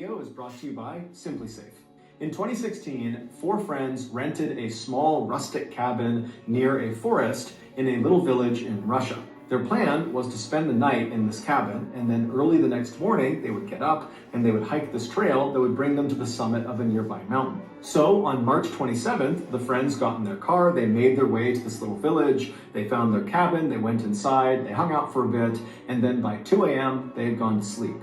video is brought to you by SimpliSafe. In 2016, four friends rented a small rustic cabin near a forest in a little village in Russia. Their plan was to spend the night in this cabin, and then early the next morning, they would get up and they would hike this trail that would bring them to the summit of a nearby mountain. So on March 27th, the friends got in their car, they made their way to this little village, they found their cabin, they went inside, they hung out for a bit, and then by 2 a.m., they had gone to sleep.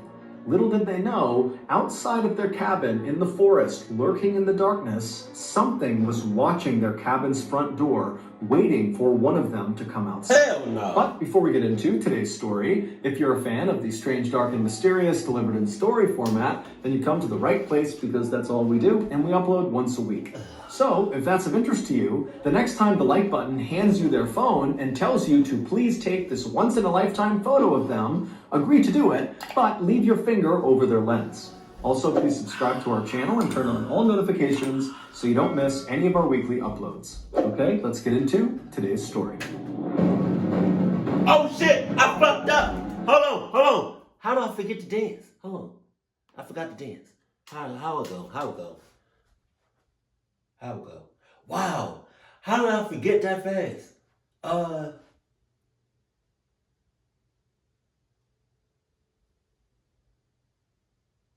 Little did they know, outside of their cabin in the forest, lurking in the darkness, something was watching their cabin's front door, waiting for one of them to come outside. Hell no! But before we get into today's story, if you're a fan of the strange, dark, and mysterious delivered in story format, then you come to the right place because that's all we do, and we upload once a week. So, if that's of interest to you, the next time the like button hands you their phone and tells you to please take this once-in-a-lifetime photo of them, agree to do it, but leave your finger over their lens. Also, please subscribe to our channel and turn on all notifications so you don't miss any of our weekly uploads. Okay, let's get into today's story. Oh shit! I fucked up! Hold on! How do I forget to dance? Hold on. I forgot to dance. How it go? Wow! How did I forget that fast?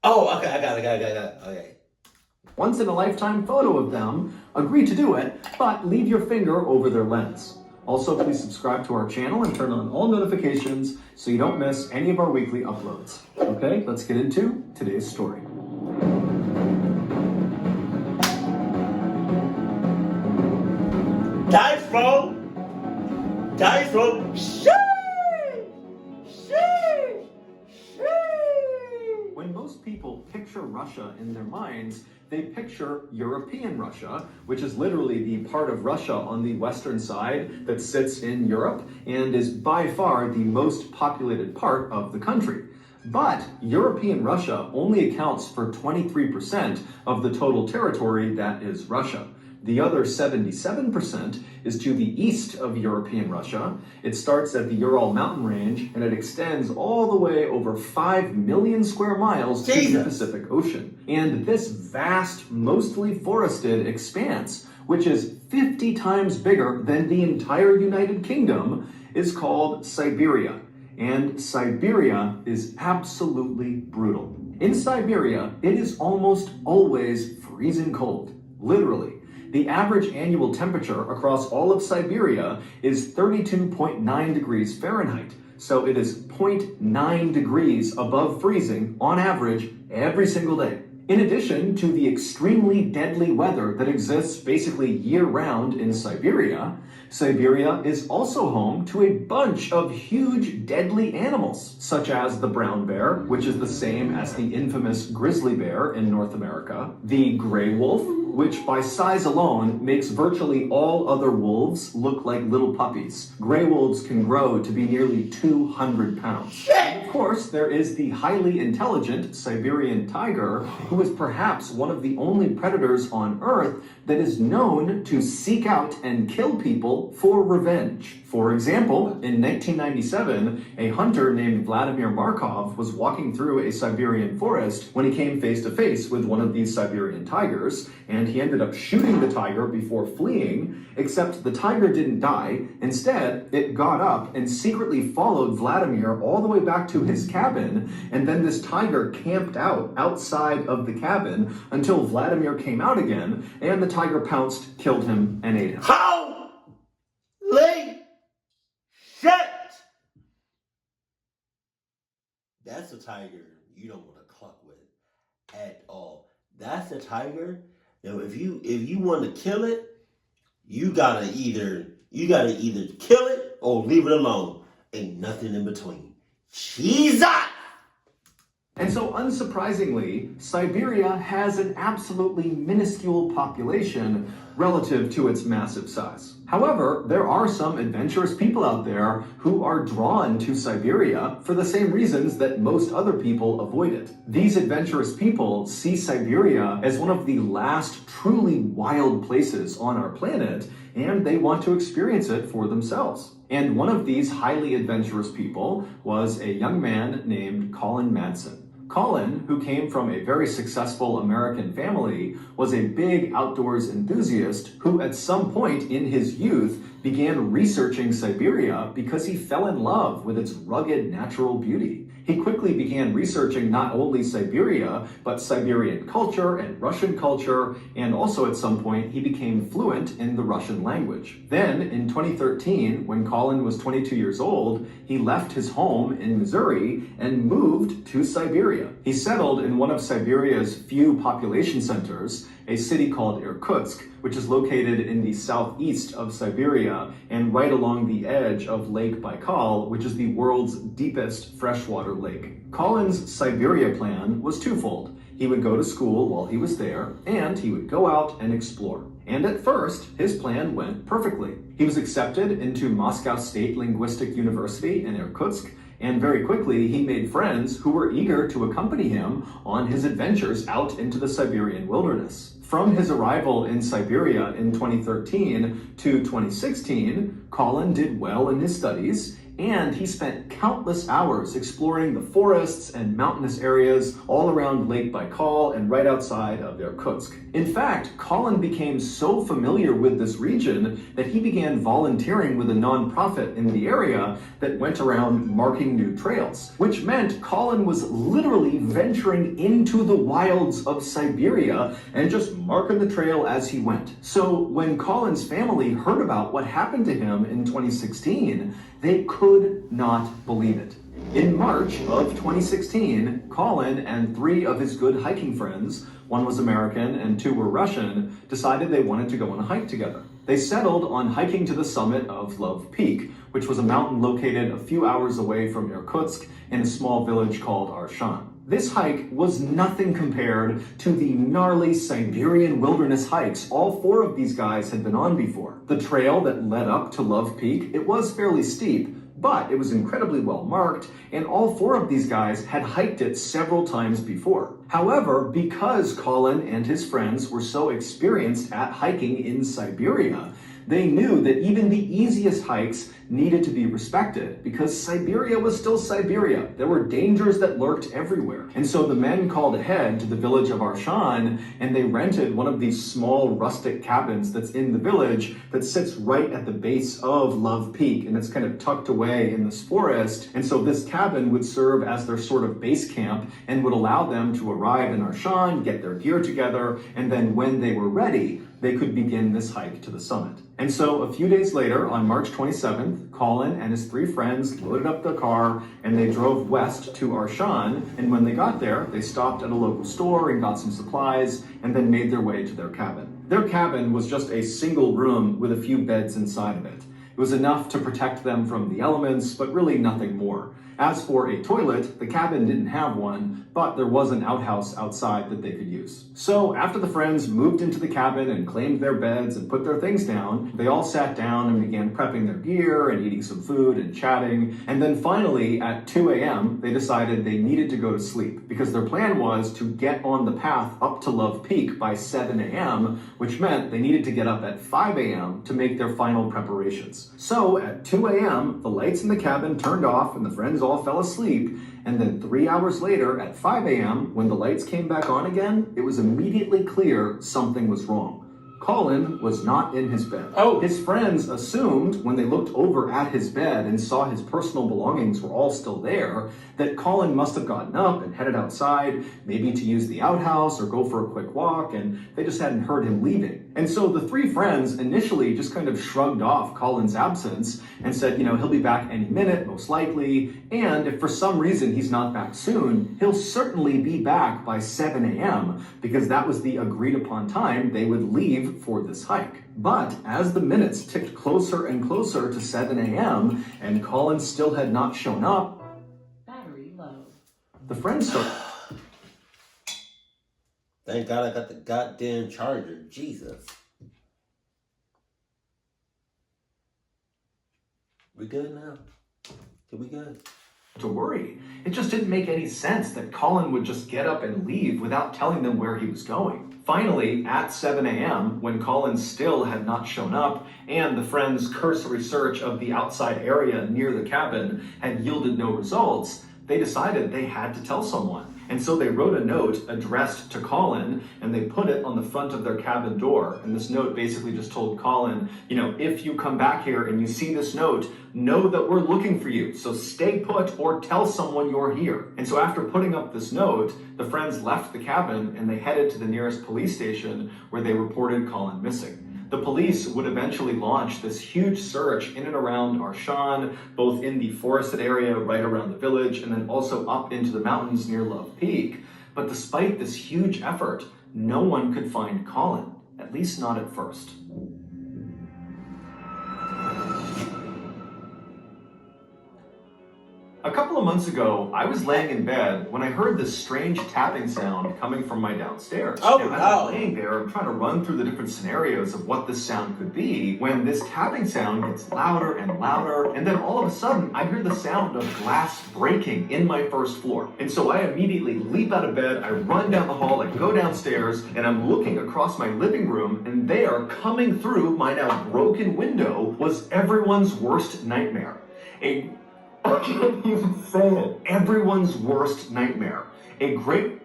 Oh, okay, I got it. Okay. Once-in-a-lifetime photo of them, agree to do it, but leave your finger over their lens. Also, please subscribe to our channel and turn on all notifications so you don't miss any of our weekly uploads. Okay, let's get into today's story. Dice roll! When most people picture Russia in their minds, they picture European Russia, which is literally the part of Russia on the western side that sits in Europe and is by far the most populated part of the country. But European Russia only accounts for 23% of the total territory that is Russia. The other 77% is to the east of European Russia. It starts at the Ural mountain range and it extends all the way over 5 million square miles to the Pacific Ocean. And this vast, mostly forested expanse, which is 50 times bigger than the entire United Kingdom, is called Siberia. And Siberia is absolutely brutal. In Siberia, it is almost always freezing cold, literally. The average annual temperature across all of Siberia is 32.9 degrees Fahrenheit. So it is 0.9 degrees above freezing on average every single day. In addition to the extremely deadly weather that exists basically year-round in Siberia, Siberia is also home to a bunch of huge deadly animals, such as the brown bear, which is the same as the infamous grizzly bear in North America, the gray wolf, which by size alone makes virtually all other wolves look like little puppies. Gray wolves can grow to be nearly 200 pounds. And of course, there is the highly intelligent Siberian tiger, who is perhaps one of the only predators on Earth that is known to seek out and kill people for revenge. For example, in 1997, a hunter named Vladimir Markov was walking through a Siberian forest when he came face to face with one of these Siberian tigers, and he ended up shooting the tiger before fleeing, except the tiger didn't die. Instead, it got up and secretly followed Vladimir all the way back to his cabin, and then this tiger camped out outside of the cabin until Vladimir came out again, and the tiger pounced, killed him, and ate him. That's a tiger you don't want to cluck with at all. That's a tiger. Now, if you want to kill it, you gotta either kill it or leave it alone. Ain't nothing in between. Jesus! And so, unsurprisingly, Siberia has an absolutely minuscule population relative to its massive size. However, there are some adventurous people out there who are drawn to Siberia for the same reasons that most other people avoid it. These adventurous people see Siberia as one of the last truly wild places on our planet, and they want to experience it for themselves. And one of these highly adventurous people was a young man named Colin. Colin, who came from a very successful American family, was a big outdoors enthusiast who at some point in his youth began researching Siberia because he fell in love with its rugged natural beauty. He quickly began researching not only Siberia, but Siberian culture and Russian culture, and also at some point he became fluent in the Russian language. Then, in 2013, when Colin was 22 years old, he left his home in Missouri and moved to Siberia. He settled in one of Siberia's few population centers, a city called Irkutsk, which is located in the southeast of Siberia and right along the edge of Lake Baikal, which is the world's deepest freshwater lake. Colin's Siberia plan was twofold. He would go to school while he was there, and he would go out and explore. And at first, his plan went perfectly. He was accepted into Moscow State Linguistic University in Irkutsk, and very quickly he made friends who were eager to accompany him on his adventures out into the Siberian wilderness. From his arrival in Siberia in 2013 to 2016, Colin did well in his studies, and he spent countless hours exploring the forests and mountainous areas all around Lake Baikal and right outside of Irkutsk. In fact, Colin became so familiar with this region that he began volunteering with a nonprofit in the area that went around marking new trails, which meant Colin was literally venturing into the wilds of Siberia and just marking the trail as he went. So when Colin's family heard about what happened to him in 2016, they could not believe it. In March of 2016, Colin and 3 of his good hiking friends, one was American and 2 were Russian, decided they wanted to go on a hike together. They settled on hiking to the summit of Love Peak, which was a mountain located a few hours away from Irkutsk in a small village called Arshan. This hike was nothing compared to the gnarly Siberian wilderness hikes all 4 of these guys had been on before. The trail that led up to Love Peak, it was fairly steep, but it was incredibly well marked, and all 4 of these guys had hiked it several times before. However, because Colin and his friends were so experienced at hiking in Siberia, they knew that even the easiest hikes needed to be respected because Siberia was still Siberia. There were dangers that lurked everywhere. And so the men called ahead to the village of Arshan and they rented one of these small rustic cabins that's in the village that sits right at the base of Love Peak, and it's kind of tucked away in this forest. And so this cabin would serve as their sort of base camp and would allow them to arrive in Arshan, get their gear together, and then when they were ready, they could begin this hike to the summit. And so a few days later, on March 27th, Colin and his 3 friends loaded up their car and they drove west to Arshan. And when they got there, they stopped at a local store and got some supplies and then made their way to their cabin. Their cabin was just a single room with a few beds inside of it. It was enough to protect them from the elements, but really nothing more. As for a toilet, the cabin didn't have one, but there was an outhouse outside that they could use. So after the friends moved into the cabin and claimed their beds and put their things down, they all sat down and began prepping their gear and eating some food and chatting. And then finally at 2 a.m., they decided they needed to go to sleep because their plan was to get on the path up to Love Peak by 7 a.m., which meant they needed to get up at 5 a.m. to make their final preparations. So at 2 a.m., the lights in the cabin turned off and the friends all fell asleep, and then 3 hours later at 5 a.m., when the lights came back on again, it was immediately clear something was wrong. Colin was not in his bed. His friends assumed when they looked over at his bed and saw his personal belongings were all still there, that Colin must have gotten up and headed outside, maybe to use the outhouse or go for a quick walk, and they just hadn't heard him leaving. And so the 3 friends initially just kind of shrugged off Colin's absence and said, he'll be back any minute, most likely, and if for some reason he's not back soon, he'll certainly be back by 7 a.m., because that was the agreed upon time they would leave for this hike. But as the minutes ticked closer and closer to 7 a.m. and Colin still had not shown up, battery low. The friends started... Thank God I got the goddamn charger. Jesus. We good now? We good? to worry. It just didn't make any sense that Colin would just get up and leave without telling them where he was going. Finally, at 7 a.m., when Colin still had not shown up, and the friends' cursory search of the outside area near the cabin had yielded no results, they decided they had to tell someone. And so they wrote a note addressed to Colin, and they put it on the front of their cabin door. And this note basically just told Colin, if you come back here and you see this note, know that we're looking for you. So stay put or tell someone you're here. And so after putting up this note, the friends left the cabin and they headed to the nearest police station where they reported Colin missing. The police would eventually launch this huge search in and around Arshan, both in the forested area right around the village and then also up into the mountains near Love Peak. But despite this huge effort, no one could find Colin, at least not at first. A couple of months ago, I was laying in bed when I heard this strange tapping sound coming from my downstairs. Oh, and as wow. I'm laying there, I'm trying to run through the different scenarios of what this sound could be, when this tapping sound gets louder and louder, and then all of a sudden, I hear the sound of glass breaking in my first floor. And so I immediately leap out of bed, I run down the hall, I go downstairs, and I'm looking across my living room, and there, coming through my now broken window, was everyone's worst nightmare. I can't even say it. Everyone's worst nightmare. I literally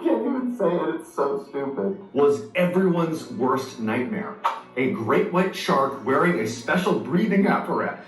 can't even say it, it's so stupid. Was everyone's worst nightmare. A great white shark wearing a special breathing apparatus,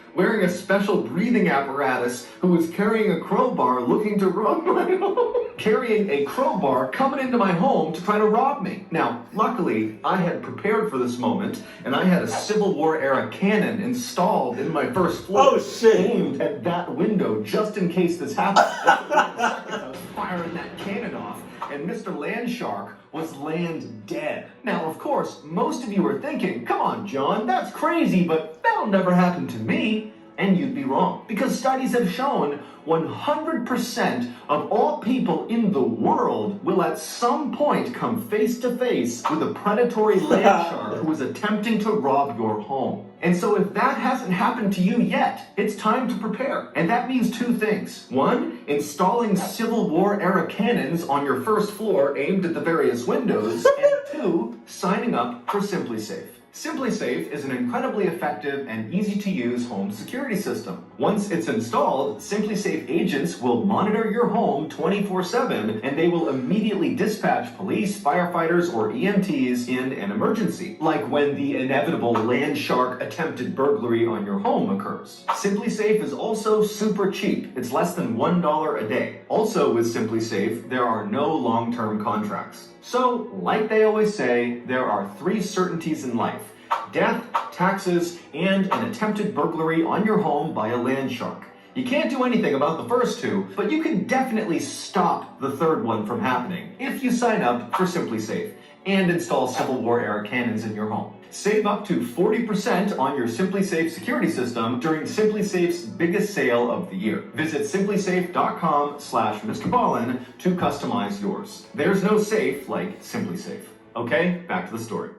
who was carrying a crowbar looking to rob my home. Carrying a crowbar coming into my home to try to rob me. Now, luckily, I had prepared for this moment, and I had a Civil War era cannon installed in my first floor. Oh, shit. Aimed at that window just in case this happened. I was firing that cannon off, and Mr. Land Shark was land dead. Now, of course, most of you are thinking, come on, John, that's crazy, but that'll never happen to me. And you'd be wrong, because studies have shown 100% of all people in the world will at some point come face to face with a predatory land shark who is attempting to rob your home. And so if that hasn't happened to you yet, it's time to prepare. And that means two things. One, installing Civil War era cannons on your first floor aimed at the various windows. And two, signing up for SimpliSafe. SimpliSafe is an incredibly effective and easy-to-use home security system. Once it's installed, SimpliSafe agents will monitor your home 24/7, and they will immediately dispatch police, firefighters, or EMTs in an emergency, like when the inevitable land shark attempted burglary on your home occurs. SimpliSafe is also super cheap. It's less than $1 a day. Also with SimpliSafe, there are no long-term contracts. So, like they always say, there are three certainties in life: death, taxes, and an attempted burglary on your home by a land shark. You can't do anything about the first two, but you can definitely stop the third one from happening if you sign up for SimpliSafe and install Civil War era cannons in your home. Save up to 40% on your SimpliSafe security system during SimpliSafe's biggest sale of the year. Visit simplisafe.com/Mr. Colin to customize yours. There's no safe like SimpliSafe. Okay, back to the story.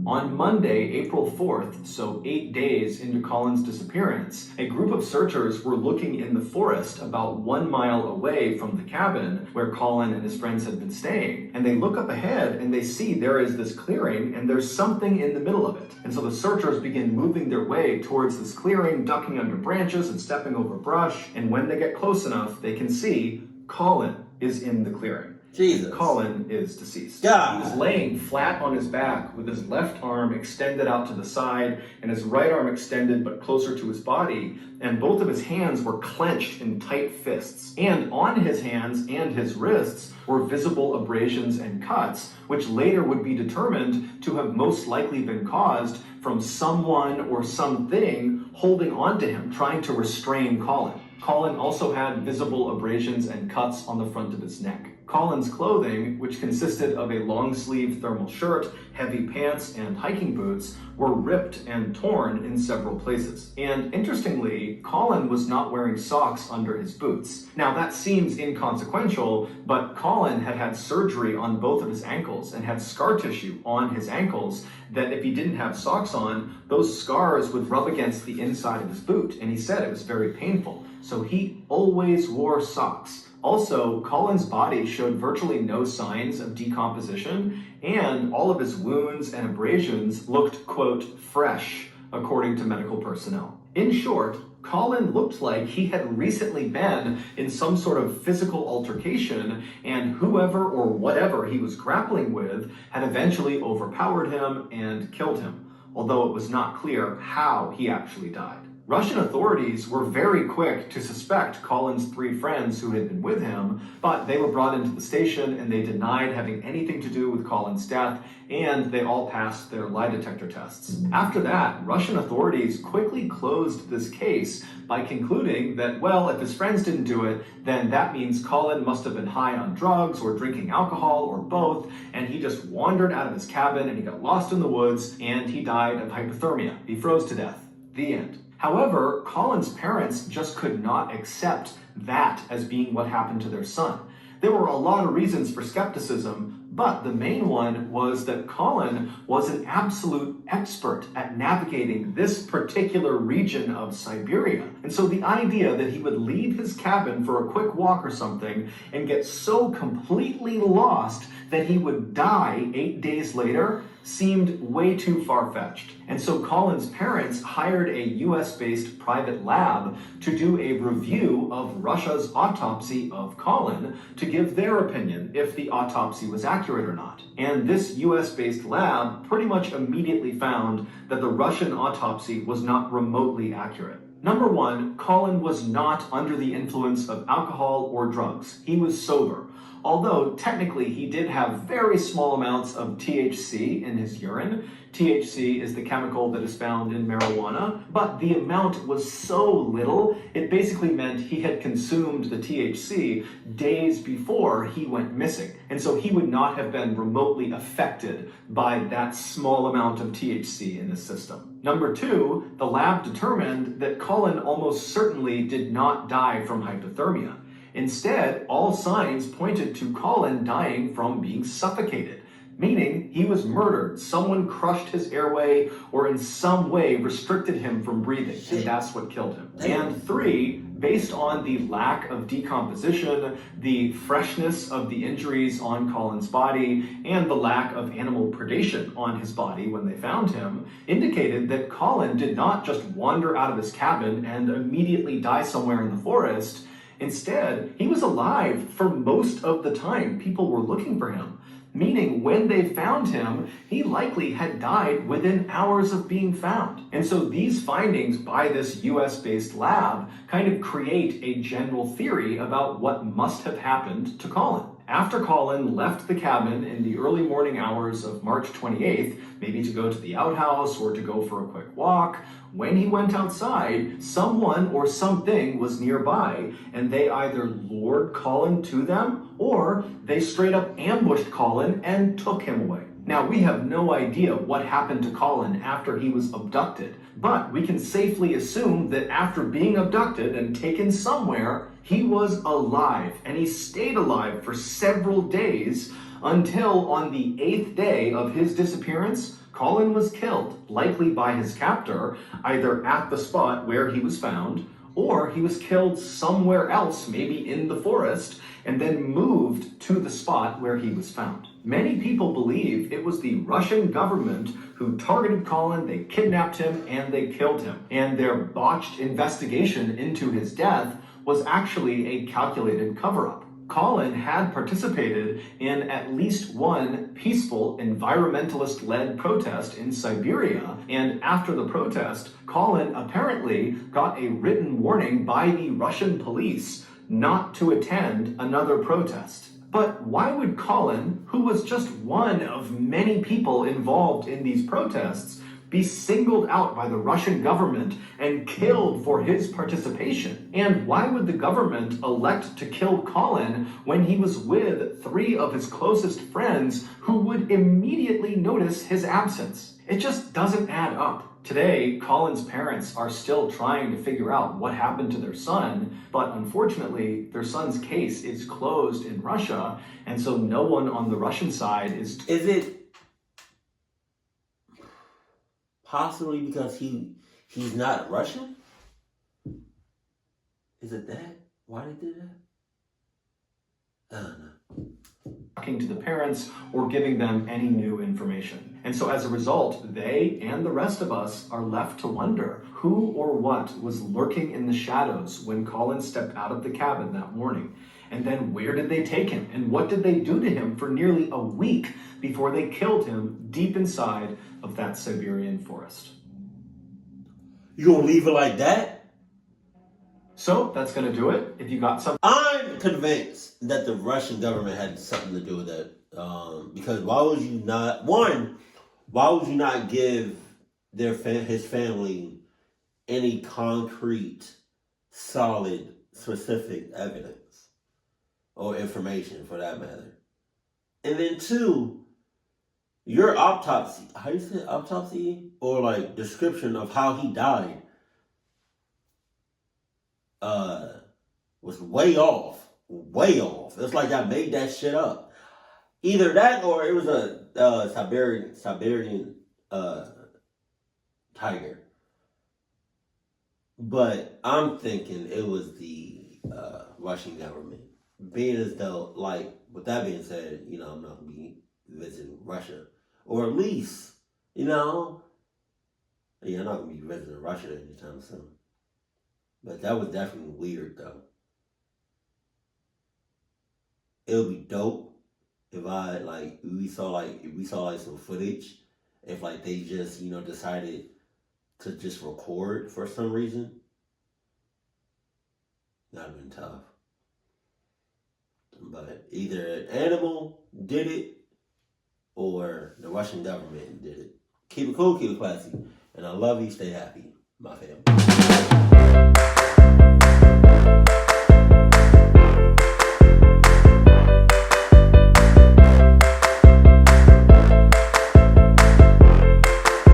On Monday, April 4th, so 8 days into Colin's disappearance, a group of searchers were looking in the forest about 1 mile away from the cabin where Colin and his friends had been staying. And they look up ahead and they see there is this clearing and there's something in the middle of it. And so the searchers begin moving their way towards this clearing, ducking under branches and stepping over brush. And when they get close enough, they can see Colin is in the clearing. Jesus. Colin is deceased. God. He was laying flat on his back with his left arm extended out to the side and his right arm extended but closer to his body, and both of his hands were clenched in tight fists. And on his hands and his wrists were visible abrasions and cuts, which later would be determined to have most likely been caused from someone or something holding on to him, trying to restrain Colin. Colin also had visible abrasions and cuts on the front of his neck. Colin's clothing, which consisted of a long-sleeve thermal shirt, heavy pants, and hiking boots, were ripped and torn in several places. And interestingly, Colin was not wearing socks under his boots. Now that seems inconsequential, but Colin had had surgery on both of his ankles and had scar tissue on his ankles that if he didn't have socks on, those scars would rub against the inside of his boot, and he said it was very painful. So he always wore socks. Also, Colin's body showed virtually no signs of decomposition, and all of his wounds and abrasions looked, quote, fresh, according to medical personnel. In short, Colin looked like he had recently been in some sort of physical altercation, and whoever or whatever he was grappling with had eventually overpowered him and killed him, although it was not clear how he actually died. Russian authorities were very quick to suspect Colin's 3 friends who had been with him, but they were brought into the station and they denied having anything to do with Colin's death, and they all passed their lie detector tests. After that, Russian authorities quickly closed this case by concluding that, well, if his friends didn't do it, then that means Colin must have been high on drugs or drinking alcohol or both, and he just wandered out of his cabin and he got lost in the woods and he died of hypothermia. He froze to death. The end. However, Colin's parents just could not accept that as being what happened to their son. There were a lot of reasons for skepticism, but the main one was that Colin was an absolute expert at navigating this particular region of Siberia. And so the idea that he would leave his cabin for a quick walk or something and get so completely lost that he would die 8 days later seemed way too far-fetched. And so Colin's parents hired a US-based private lab to do a review of Russia's autopsy of Colin to give their opinion if the autopsy was accurate or not. And this US-based lab pretty much immediately found that the Russian autopsy was not remotely accurate. Number one, Colin was not under the influence of alcohol or drugs. He was sober. Although technically he did have very small amounts of THC in his urine. THC is the chemical that is found in marijuana, but the amount was so little, it basically meant he had consumed the THC days before he went missing. And so he would not have been remotely affected by that small amount of THC in his system. Number two, the lab determined that Colin almost certainly did not die from hypothermia. Instead, all signs pointed to Colin dying from being suffocated, meaning he was murdered. Someone crushed his airway or in some way restricted him from breathing, and that's what killed him. And three, based on the lack of decomposition, the freshness of the injuries on Colin's body, and the lack of animal predation on his body when they found him, indicated that Colin did not just wander out of his cabin and immediately die somewhere in the forest. Instead, he was alive for most of the time people were looking for him, meaning when they found him, he likely had died within hours of being found. And so these findings by this US-based lab kind of create a general theory about what must have happened to Colin. After Colin left the cabin in the early morning hours of March 28th, maybe to go to the outhouse or to go for a quick walk, when he went outside, someone or something was nearby, and they either lured Colin to them or they straight up ambushed Colin and took him away. Now, we have no idea what happened to Colin after he was abducted, but we can safely assume that after being abducted and taken somewhere, he was alive, and he stayed alive for several days until on the 8th day of his disappearance, Colin was killed, likely by his captor, either at the spot where he was found, or he was killed somewhere else, maybe in the forest, and then moved to the spot where he was found. Many people believe it was the Russian government who targeted Colin, they kidnapped him, and they killed him. And their botched investigation into his death was actually a calculated cover-up. Colin had participated in at least one peaceful environmentalist-led protest in Siberia, and after the protest, Colin apparently got a written warning by the Russian police not to attend another protest. But why would Colin, who was just one of many people involved in these protests, be singled out by the Russian government and killed for his participation? And why would the government elect to kill Colin when he was with 3 of his closest friends who would immediately notice his absence? It just doesn't add up. Today, Colin's parents are still trying to figure out what happened to their son, but unfortunately, their son's case is closed in Russia, and so no one on the Russian side is... Is it possibly because he's not Russian? Is it that? Why they did that? I don't know. Talking to the parents or giving them any new information. And so as a result, they and the rest of us are left to wonder, who or what was lurking in the shadows when Colin stepped out of the cabin that morning. And then where did they take him? And what did they do to him for nearly a week before they killed him deep inside of that Siberian forest? You gonna leave it like that? So that's gonna do it. If you got something, I'm convinced that the Russian government had something to do with that. Because why would you not? One, why would you not give his family any concrete, solid, specific evidence or information for that matter? And then two, your autopsy, how you say autopsy? Or like description of how he died was way off. Way off. It's like I made that shit up. Either that or it was a Siberian tiger. But I'm thinking it was the Russian government. Being as though, like, with that being said, you know, I'm not going to be visiting Russia. Or at least, you know, yeah, I'm not going to be visiting Russia anytime soon. But that was definitely weird, though. It would be dope if we saw some footage, if like they just, you know, decided to just record for some reason. That'd have been tough. But either an animal did it or the Russian government did it. Keep it cool, keep it classy. And I love you, stay happy, my family.